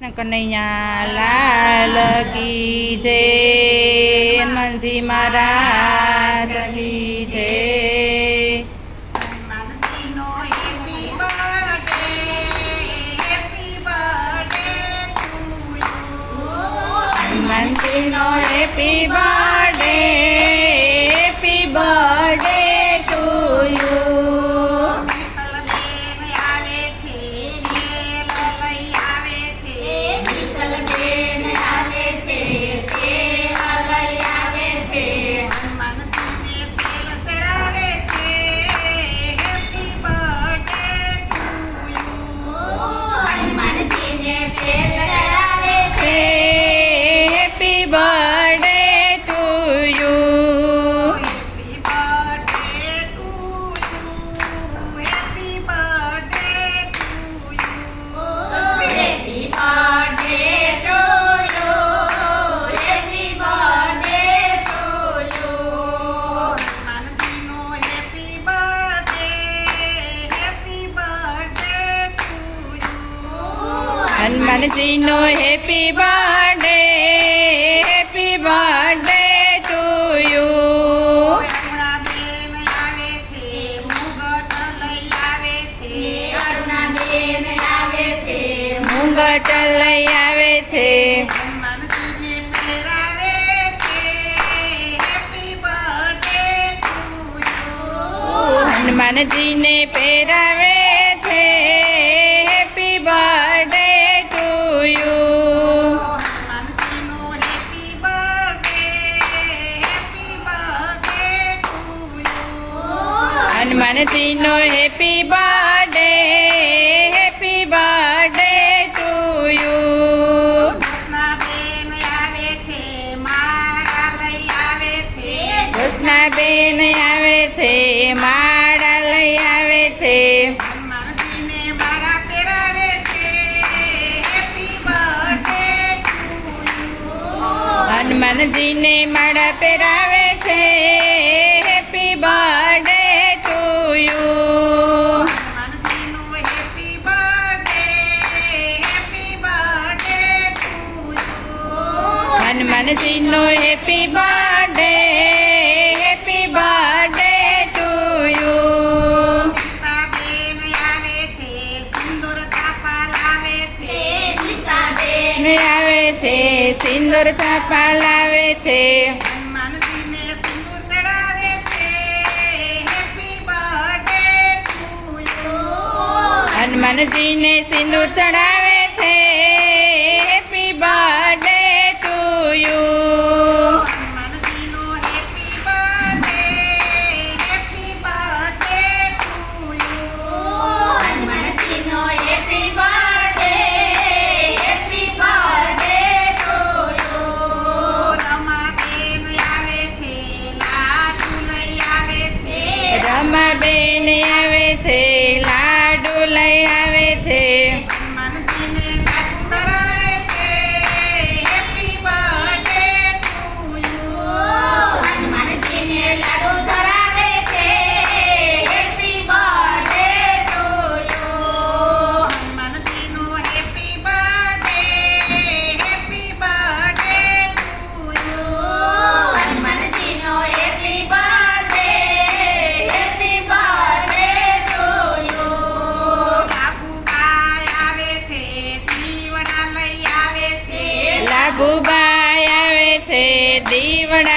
કનૈયા લાલ કી જય, હનુમાનજી મહારાજ કી જય. હનુમાનજીનો happy birthday, happy birthday to you. હનુમાનજીનો happy birthday, happy birthday to you. વિઠ્ઠલબેન આવે છે, તેલ લઈ આવે છે. વિઠ્ઠલબેન આવે છે, તેલ લઈ આવે છે. હનુમાનજીને તેલ ચડાવે છે, હેપી બર્થડે ટુ યુ. હનુમાનજીને તેલ ચડાવે છે, happy birthday to you. Happy birthday to you, happy birthday to you. Happy birthday to you, happy birthday to you. હનુમાનજીનો happy birthday, happy birthday to you. હનુમાનજીનો happy birthday, happy birthday to you. અરુણાબેન આવે છે, મુગટ લઈ આવે છે. અરુણાબેન આવે છે, મુંગટ લઈ આવે છે. હનુમાનજીને પહેરાવે છે, હેપી બર્થડે ટુ યુ. હનુમાનજીને પહેરાવે છે, હેપી બર્થડે ટુ યુ. હનુમાનજીનો happy birthday, happy birthday to you. હનુમાનજીનો happy birthday, happy birthday to you. જ્યોત્સનાબેન આવે છે, માળા લઈ આવે છે. જ્યોત્સનાબેન આવે છે, માળા લઈ આવે છે. હનુમાનજીને માળા પહેરાવે છે, હેપી બર્થડે ટુ યુ. હનુમાનજીને માળા પહેરાવે છે, હેપી બર્થડે ટુ યુ. હનુમાનજીનો happy birthday, happy birthday to you. હનુમાનજીનો happy birthday, happy birthday to you. ગીતાબેન આવે છે, સિંદૂર છાપા લાવે છે. ગીતાબેન આવે છે, સિંદૂર છાપા લાવે છે. હનુમાનજીને સિંદૂર ચડાવે છે, હેપી બર્થડે ટુ યુ. હનુમાનજીને સિંદૂર ચડાવે છે, હેપી બર્થડે ટુ યુ. હનુમાનજીનો happy birthday, happy birthday to you. હનુમાનજીનો happy birthday, happy birthday to you. રમાબેન આવે છે, લાડુ લઈ આવે છે. રમાબેન આવે છે, લાડુ લઈ આવે છે. હનુમાનજીને લાડુ ચડાવે છે, હેપી બર્થડે ટુ યુ. હનુમાનજીને લાડુ ધરાવે છે, હેપી બર્થડે ટુ યુ. હનુમાનજીનો happy birthday, happy birthday to you. હનુમાનજીનો happy birthday, happy birthday to you. બાબુબાઈ આવે છે, દીવડા લઈ આવે છે. લાભુબાઈ આવે છે, દીવડા